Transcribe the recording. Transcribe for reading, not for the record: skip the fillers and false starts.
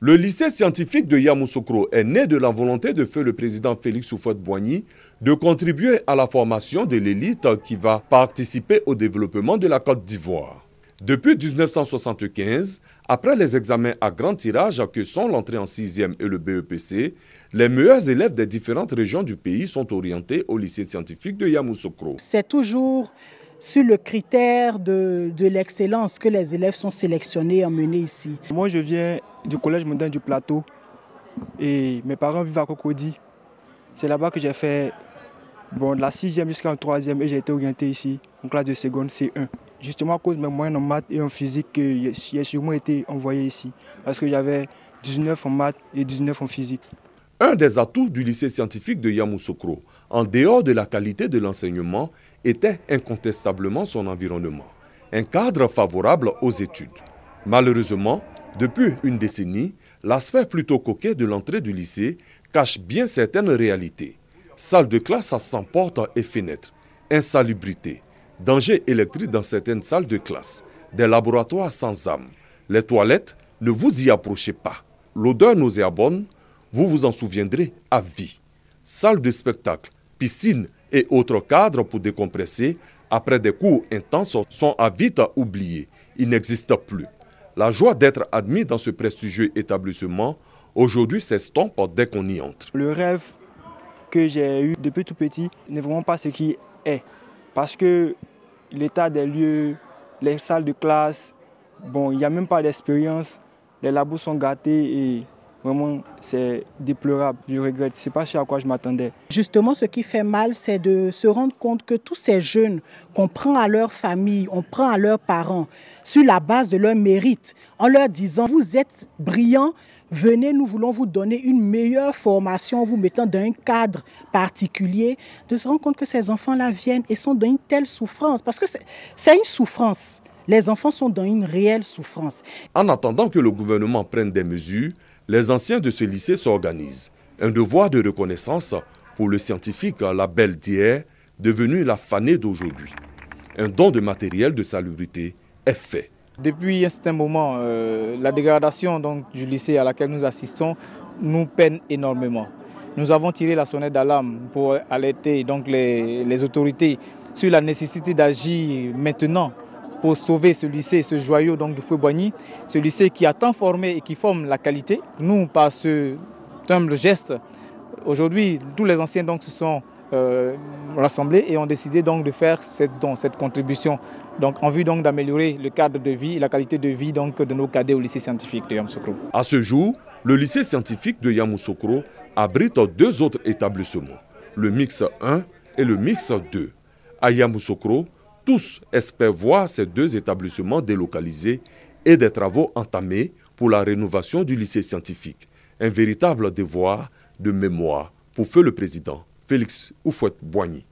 Le lycée scientifique de Yamoussoukro est né de la volonté de feu le président Félix Houphouët-Boigny de contribuer à la formation de l'élite qui va participer au développement de la Côte d'Ivoire. Depuis 1975, après les examens à grand tirage que sont l'entrée en 6e et le BEPC, les meilleurs élèves des différentes régions du pays sont orientés au lycée scientifique de Yamoussoukro. C'est toujours sur le critère de l'excellence que les élèves sont sélectionnés et emmenés ici. Moi, je viens du collège moderne du Plateau et mes parents vivent à Cocody. C'est là-bas que j'ai fait de la 6e jusqu'en 3e et j'ai été orienté ici en classe de seconde C1. Justement à cause de mes moyens en maths et en physique, j'ai sûrement été envoyé ici parce que j'avais 19 en maths et 19 en physique. Un des atouts du lycée scientifique de Yamoussoukro, en dehors de la qualité de l'enseignement, était incontestablement son environnement, un cadre favorable aux études. Malheureusement, depuis une décennie, l'aspect plutôt coquet de l'entrée du lycée cache bien certaines réalités. Salles de classe sans porte et fenêtres, insalubrité, danger électrique dans certaines salles de classe, des laboratoires sans âme. Les toilettes, ne vous y approchez pas. L'odeur nauséabonde, vous vous en souviendrez à vie. Salles de spectacle, piscines et autres cadres pour décompresser après des cours intenses sont à vite oubliés. Ils n'existent plus. La joie d'être admis dans ce prestigieux établissement, aujourd'hui s'estompe dès qu'on y entre. Le rêve que j'ai eu depuis tout petit n'est vraiment pas ce qui est. Parce que l'état des lieux, les salles de classe, il n'y a même pas d'expérience. Les labos sont gâtés et vraiment, c'est déplorable. Je regrette. Ce n'est pas ce à quoi je m'attendais. Justement, ce qui fait mal, c'est de se rendre compte que tous ces jeunes qu'on prend à leur famille, on prend à leurs parents, sur la base de leur mérite, en leur disant « Vous êtes brillants, venez, nous voulons vous donner une meilleure formation, vous mettant dans un cadre particulier », de se rendre compte que ces enfants-là viennent et sont dans une telle souffrance. Parce que c'est une souffrance. Les enfants sont dans une réelle souffrance. En attendant que le gouvernement prenne des mesures, les anciens de ce lycée s'organisent. Un devoir de reconnaissance pour le scientifique label d'hier, devenu la fanée d'aujourd'hui. Un don de matériel de salubrité est fait. Depuis un certain moment, la dégradation du lycée à laquelle nous assistons nous peine énormément. Nous avons tiré la sonnette d'alarme pour alerter les autorités sur la nécessité d'agir maintenant pour sauver ce lycée, ce joyau de Houphouët-Boigny, ce lycée qui a tant formé et qui forme la qualité. Nous, par ce humble geste, aujourd'hui, tous les anciens se sont rassemblés et ont décidé de faire cette contribution en vue d'améliorer le cadre de vie et la qualité de vie de nos cadets au lycée scientifique de Yamoussoukro. À ce jour, le lycée scientifique de Yamoussoukro abrite deux autres établissements, le Mix 1 et le Mix 2. À Yamoussoukro, tous espèrent voir ces deux établissements délocalisés et des travaux entamés pour la rénovation du lycée scientifique. Un véritable devoir de mémoire pour feu le président Félix Houphouët-Boigny.